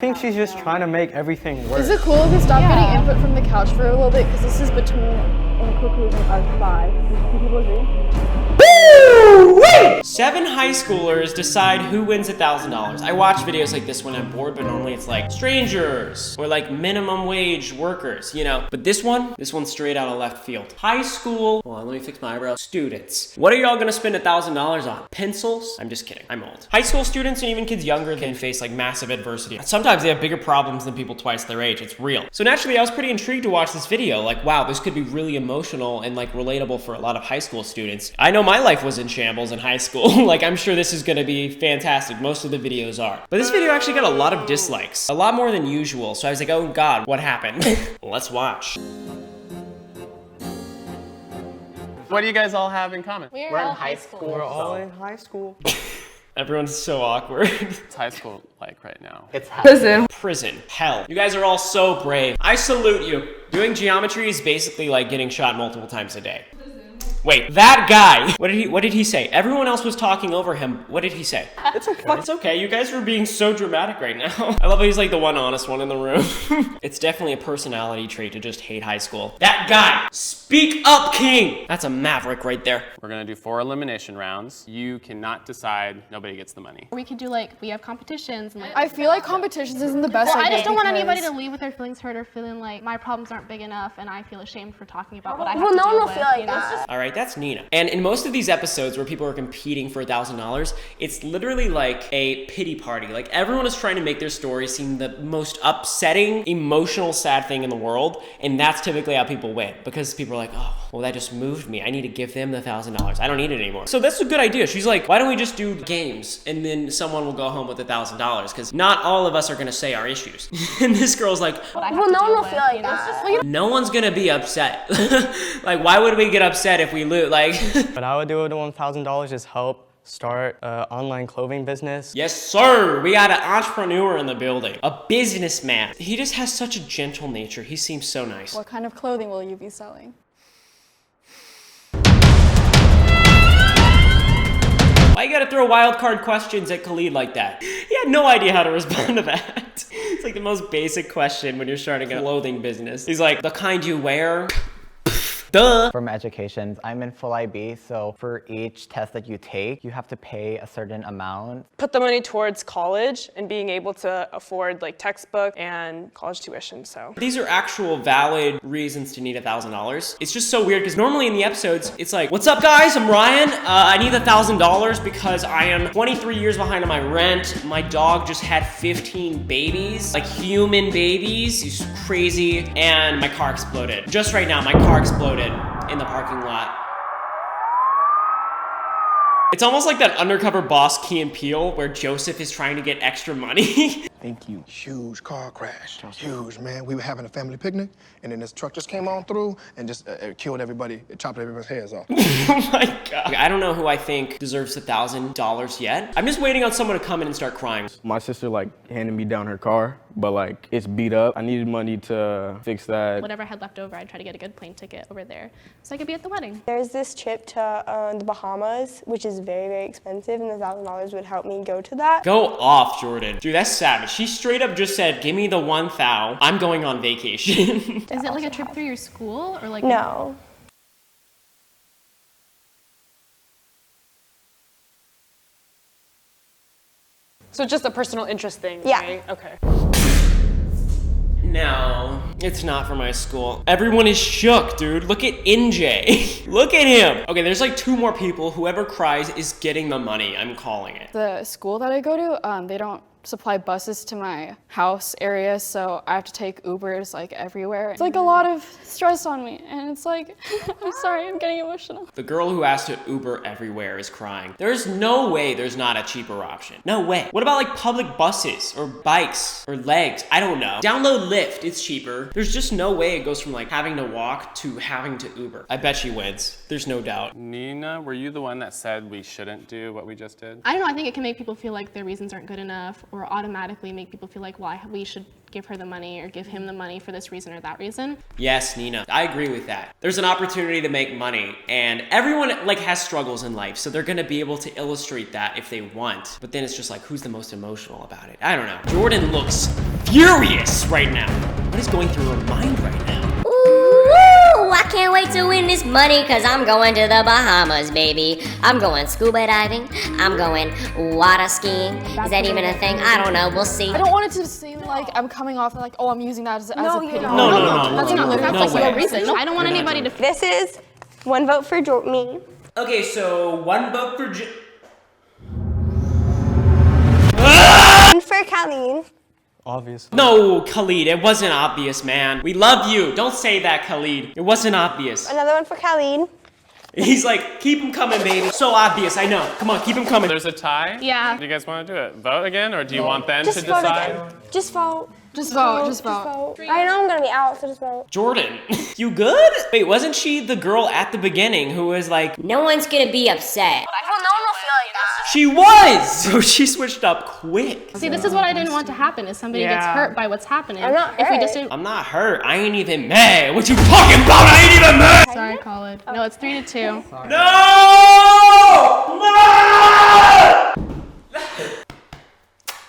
I think she's just trying to make everything work. Is it cool if we stop getting input from the couch for a little bit? Because this is between Cuckoo and us 5. Do people agree? Woo! 7 high schoolers decide who wins $1,000. I watch videos like this when I'm bored, but normally it's like strangers or like minimum wage workers, you know. But this one's straight out of left field. High school, hold on, let me fix my eyebrows. Students. What are y'all gonna spend $1,000 on? Pencils? I'm just kidding, I'm old. High school students and even kids younger can face like massive adversity. Sometimes they have bigger problems than people twice their age, it's real. So naturally I was pretty intrigued to watch this video. Like, wow, this could be really emotional and like relatable for a lot of high school students. I know my life was in shambles in high school. Like, I'm sure this is gonna be fantastic. Most of the videos are. But this video actually got a lot of dislikes. A lot more than usual. So I was like, oh God, what happened? Let's watch. What do you guys all have in common? We're in high school. We're all in high school. Everyone's so awkward. What's high school like right now? It's Prison. Prison. Hell. You guys are all so brave. I salute you. Doing geometry is basically like getting shot multiple times a day. Wait, that guy. What did he say? Everyone else was talking over him. What did he say? It's okay. It's okay. You guys are being so dramatic right now. I love how he's like the one honest one in the room. It's definitely a personality trait to just hate high school. That guy. Speak up, king. That's a maverick right there. We're gonna do 4 elimination rounds. You cannot decide, nobody gets the money. We could do like, we have competitions and like. I feel like competitions isn't the best Well, I idea just don't want because- anybody to leave with their feelings hurt or feeling like my problems aren't big enough and I feel ashamed for talking about what I have Well, to no deal one will with, feel like you know? that. All right, that's Nina. And in most of these episodes where people are competing for $1,000, it's literally like a pity party. Like everyone is trying to make their story seem the most upsetting, emotional, sad thing in the world. And that's typically how people win because people are like, oh, well, that just moved me. I need to give them the $1,000. I don't need it anymore. So that's a good idea. She's like, why don't we just do games and then someone will go home with $1,000? Because not all of us are gonna say our issues. And this girl's like, What I have Well, to no one deal will with, feel like you know? that. no one's gonna be upset. Like, why would we get upset if we lose? Like, What I would do with the $1,000 is help start an online clothing business. yes, sir. We got an entrepreneur in the building, a businessman. He just has such a gentle nature. He seems so nice. What kind of clothing will you be selling? Why you gotta throw wild card questions at Khalid like that? He had no idea how to respond to that. It's like the most basic question when you're starting a clothing business. He's like, the kind you wear? Duh. For my education, I'm in full IB, so for each test that you take, you have to pay a certain amount. Put the money towards college and being able to afford like textbook and college tuition, so. These are actual valid reasons to need $1,000. It's just so weird because normally in the episodes, it's like, what's up guys, I'm Ryan. I need $1,000 because I am 23 years behind on my rent. My dog just had 15 babies, like human babies. He's crazy. And my car exploded. Just right now, my car exploded in the parking lot. It's almost like that undercover boss Key and Peele where Joseph is trying to get extra money. Thank you. Huge car crash. Huge, man. We were having a family picnic, and then this truck just came on through and just killed everybody. It chopped everyone's heads off. Oh my God. I don't know who I think deserves $1,000 yet. I'm just waiting on someone to come in and start crying. My sister like handed me down her car, but like it's beat up. I needed money to fix that. Whatever I had left over, I'd try to get a good plane ticket over there so I could be at the wedding. There's this trip to the Bahamas, which is very, very expensive, and the $1,000 would help me go to that. Go off, Jordan. Dude, that's savage. She straight up just said, give me the 1,000. I'm going on vacation. Is it like a trip through your school or like? No. So it's just a personal interest thing, Yeah. right? Okay. No, it's not for my school. Everyone is shook, dude. Look at NJ. Look at him. Okay, there's like 2 more people. Whoever cries is getting the money. I'm calling it. The school that I go to, they don't supply buses to my house area, so I have to take Ubers like everywhere. It's like a lot of stress on me, and it's like, I'm sorry, I'm getting emotional. The girl who has to Uber everywhere is crying. There's no way there's not a cheaper option. No way. What about like public buses or bikes or legs? I don't know. Download Lyft, it's cheaper. There's just no way it goes from like having to walk to having to Uber. I bet she wins. There's no doubt. Nina, were you the one that said we shouldn't do what we just did? I don't know, I think it can make people feel like their reasons aren't good enough or or automatically make people feel like, well, we should give her the money or give him the money for this reason or that reason. Yes, Nina, I agree with that. There's an opportunity to make money, and everyone like has struggles in life, so they're gonna be able to illustrate that if they want. But then it's just like, who's the most emotional about it? I don't know. Jordan looks furious right now. What is going through her mind right now? Ooh, I can't wait to win this money because I'm going to the Bahamas, baby. I'm going scuba diving. I'm going water skiing. Is that even a thing? I don't know. We'll see. I don't want it to seem like I'm coming off like, oh, I'm using that as a pity. No. That's not That's no like way. your reason. No, I don't want anybody to. This is 1 vote for me. Okay, so 1 vote for One for Colleen. Obvious. No, Khalid, it wasn't obvious, man. We love you. Don't say that, Khalid. It wasn't obvious. Another one for Colleen. He's like, keep him coming, baby. So obvious, I know. Come on, keep him coming. There's a tie? Yeah. Do you guys want to do it? Vote again, or do you want them Just to vote decide? again. Just vote. Just vote. I know I'm gonna be out, so just vote. Jordan, you good? Wait, wasn't she the girl at the beginning who was like, No one's gonna be upset. Well, no one will feel like that. she was? So she switched up quick. See, this is what I didn't want to happen, is somebody gets hurt by what's happening. I'm not If we hurt. just didn't. I'm not hurt. I ain't even mad. What you talking about? I ain't even mad. Sorry, Khalid. No, it's 3-2. No! No!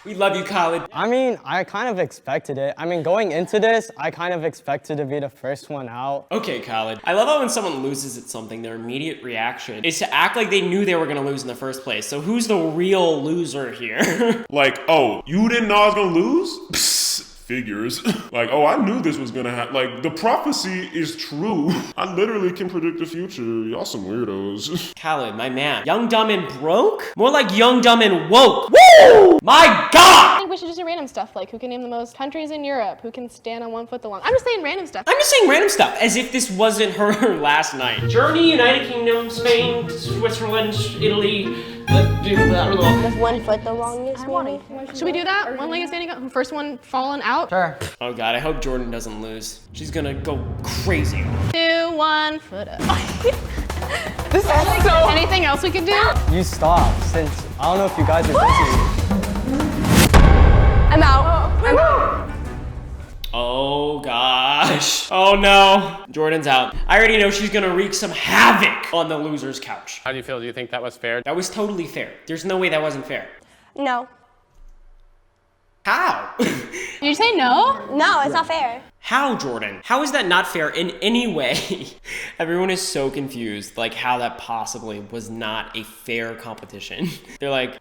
We love you, Khalid. I mean, I kind of expected it. I mean, going into this, I kind of expected to be the first one out. Okay, Khalid. I love how when someone loses at something, their immediate reaction is to act like they knew they were gonna lose in the first place. So who's the real loser here? Like, oh, you didn't know I was gonna lose? Psst, figures. Like, oh, I knew this was gonna happen. Like, the prophecy is true. I literally can predict the future. Y'all some weirdos. Khalid, my man. Young, dumb, and broke? More like young, dumb, and woke. Woo! My God! I think we should just do random stuff, like who can name the most countries in Europe, who can stand on 1 foot the longest. I'm just saying random stuff. I'm just saying random stuff, as if this wasn't her last night. Germany, United Kingdom, Spain, Switzerland, Italy. With 1 foot the longest, maybe? Should we do that? One-legged standing up, first one falling out. Sure. Oh God, I hope Jordan doesn't lose. She's gonna go crazy. 2, 1 foot up. This is so. Anything else we could do? You stop, since I don't know if you guys are busy. I'm out. I'm out. Oh gosh. Oh no. Jordan's out. I already know she's gonna wreak some havoc on the loser's couch. How do you feel? Do you think that was fair? That was totally fair. There's no way that wasn't fair. No. How? Did you say no? No, it's not fair. How, Jordan? How is that not fair in any way? Everyone is so confused, like how that possibly was not a fair competition. They're like,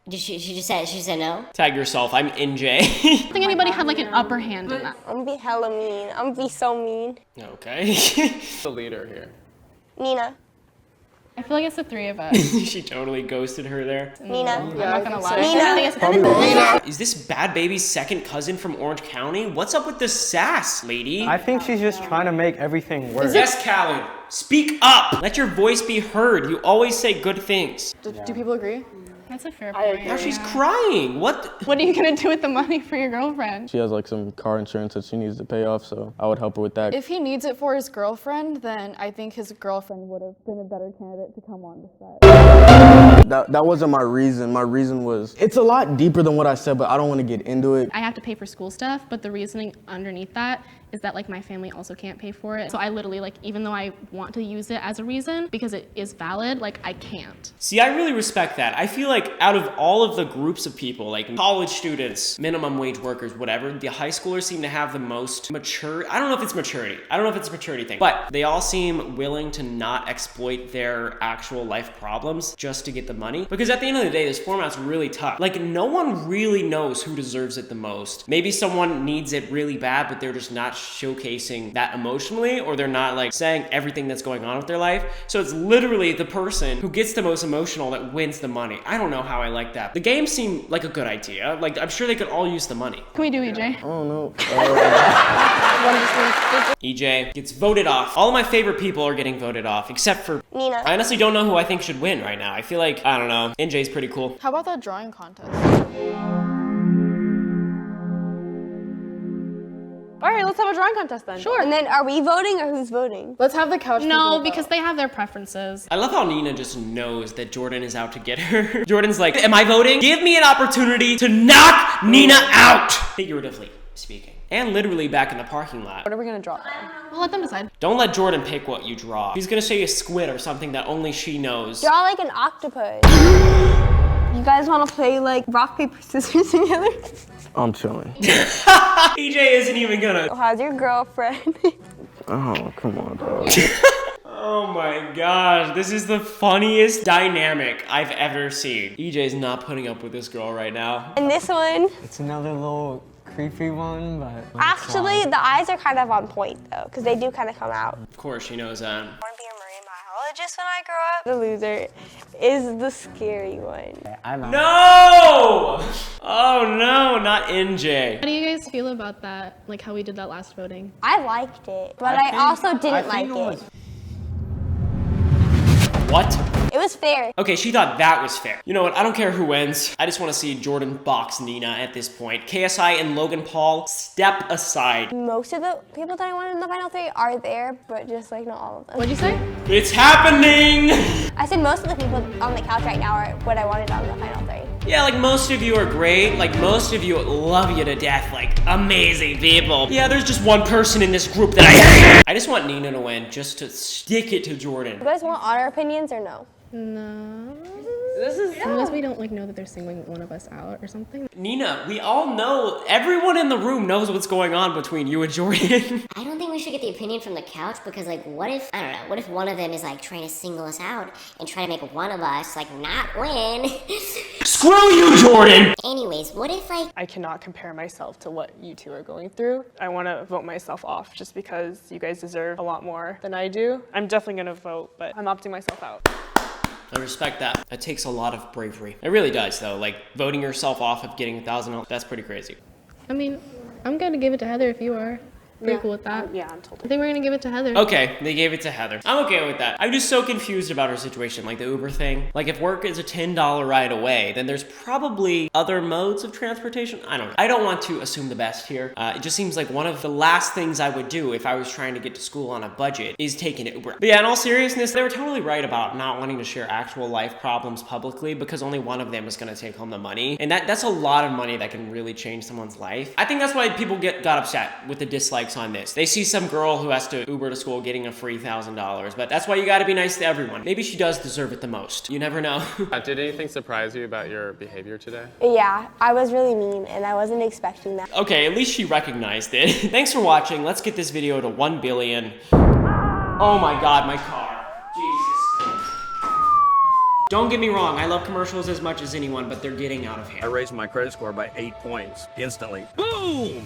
She said no. tag yourself, I'm NJ. I don't think anybody had like an upper hand in that. I'm gonna be hella mean. I'm gonna be so mean. Okay. The leader here. Nina. I feel like it's the 3 of us. She totally ghosted her there. Nina. I'm not gonna lie. Nina. I think it's Nina. Is this Bad Baby's second cousin from Orange County? What's up with the sass, lady? I think she's just trying to make everything work. Yes, Khalid. Speak up. Let your voice be heard. You always say good things. Do people agree? That's a fair point. Now she's crying. What? What are you gonna do with the money for your girlfriend? She has like some car insurance that she needs to pay off, so I would help her with that. If he needs it for his girlfriend, then I think his girlfriend would have been a better candidate to come on this side. That wasn't my reason. My reason was, it's a lot deeper than what I said, but I don't want to get into it. I have to pay for school stuff, but the reasoning underneath that is that like my family also can't pay for it. So I literally like, even though I want to use it as a reason because it is valid, like I can't. See, I really respect that. I feel like out of all of the groups of people, like college students, minimum wage workers, whatever, the high schoolers seem to have the most mature, I don't know if it's maturity. I don't know if it's a maturity thing, but they all seem willing to not exploit their actual life problems just to get the money. Because at the end of the day, this format's really tough. Like no one really knows who deserves it the most. Maybe someone needs it really bad, but they're just not showcasing that emotionally, or they're not like saying everything that's going on with their life. So it's literally the person who gets the most emotional that wins the money. I don't know how I like that. The game seemed like a good idea. Like I'm sure they could all use the money. Can we do EJ? I don't know. EJ gets voted off. All of my favorite people are getting voted off, except for Nina. I honestly don't know who I think should win right now. I feel like, I don't know, NJ's pretty cool. How about that drawing contest? All right, let's have a drawing contest then. Sure. And then are we voting or who's voting? Let's have the couch No, people because vote. they have their preferences. I love how Nina just knows that Jordan is out to get her. Jordan's like, am I voting? Give me an opportunity to knock Nina out! Figuratively speaking. And literally back in the parking lot. What are we gonna draw? We'll let them decide. Don't let Jordan pick what you draw. He's gonna say a squid or something that only she knows. Draw like an octopus. You guys want to play like rock, paper, scissors together? I'm chilling. EJ isn't even gonna. How's your girlfriend? Oh, come on, dog. Oh my gosh, this is the funniest dynamic I've ever seen. EJ's not putting up with this girl right now. And this one, It's another little creepy one, but actually, the eyes are kind of on point though, because they do kind of come out. Of course, she knows that. I want to be a marine biologist when I grow up. The loser is the scary one. No! Oh no, not NJ. How do you guys feel about that? Like how we did that last voting? I liked it, but I also didn't like it. What? It was fair. Okay, she thought that was fair. You know what? I don't care who wins. I just want to see Jordan box Nina at this point. KSI and Logan Paul, step aside. Most of the people that I wanted in the final three are there, but just like not all of them. What'd you say? It's happening! I said most of the people on the couch right now are what I wanted on the final three. Yeah, like most of you are great. Like most of you love you to death. Like amazing people. Yeah, there's just one person in this group that I hate. I just want Nina to win just to stick it to Jordan. You guys want honor opinions or no? No. This is Unless we don't like know that they're singling one of us out or something. Nina, we all know, everyone in the room knows what's going on between you and Jordan. I don't think we should get the opinion from the couch because, like, what if, I don't know, what if one of them is, like, trying to single us out and try to make one of us, like, not win? Screw you, Jordan! Anyways, what if, like, I cannot compare myself to what you two are going through. I want to vote myself off just because you guys deserve a lot more than I do. I'm definitely going to vote, but I'm opting myself out. I respect that. That takes a lot of bravery. It really does, though. Like, voting yourself off of getting $1,000, that's pretty crazy. I mean, I'm gonna give it to Heather if you are. Pretty cool with that. Yeah, I'm totally. I think we're gonna give it to Heather. Okay, they gave it to Heather. I'm okay with that. I'm just so confused about her situation, like the Uber thing. Like if work is a $10 ride away, then there's probably other modes of transportation. I don't know. I don't want to assume the best here. It just seems like one of the last things I would do if I was trying to get to school on a budget is take an Uber. But yeah, in all seriousness, they were totally right about not wanting to share actual life problems publicly because only one of them is gonna take home the money. And that's a lot of money that can really change someone's life. I think that's why people got upset with the dislikes on this. They see some girl who has to Uber to school getting a free $1,000, but that's why you gotta be nice to everyone. Maybe she does deserve it the most. You never know. Did anything surprise you about your behavior today? Yeah, I was really mean and I wasn't expecting that. Okay, at least she recognized it. Thanks for watching. Let's get this video to 1 billion. Oh my God, my car. Jesus. Don't get me wrong, I love commercials as much as anyone, but they're getting out of hand. I raised my credit score by 8 points instantly. Boom!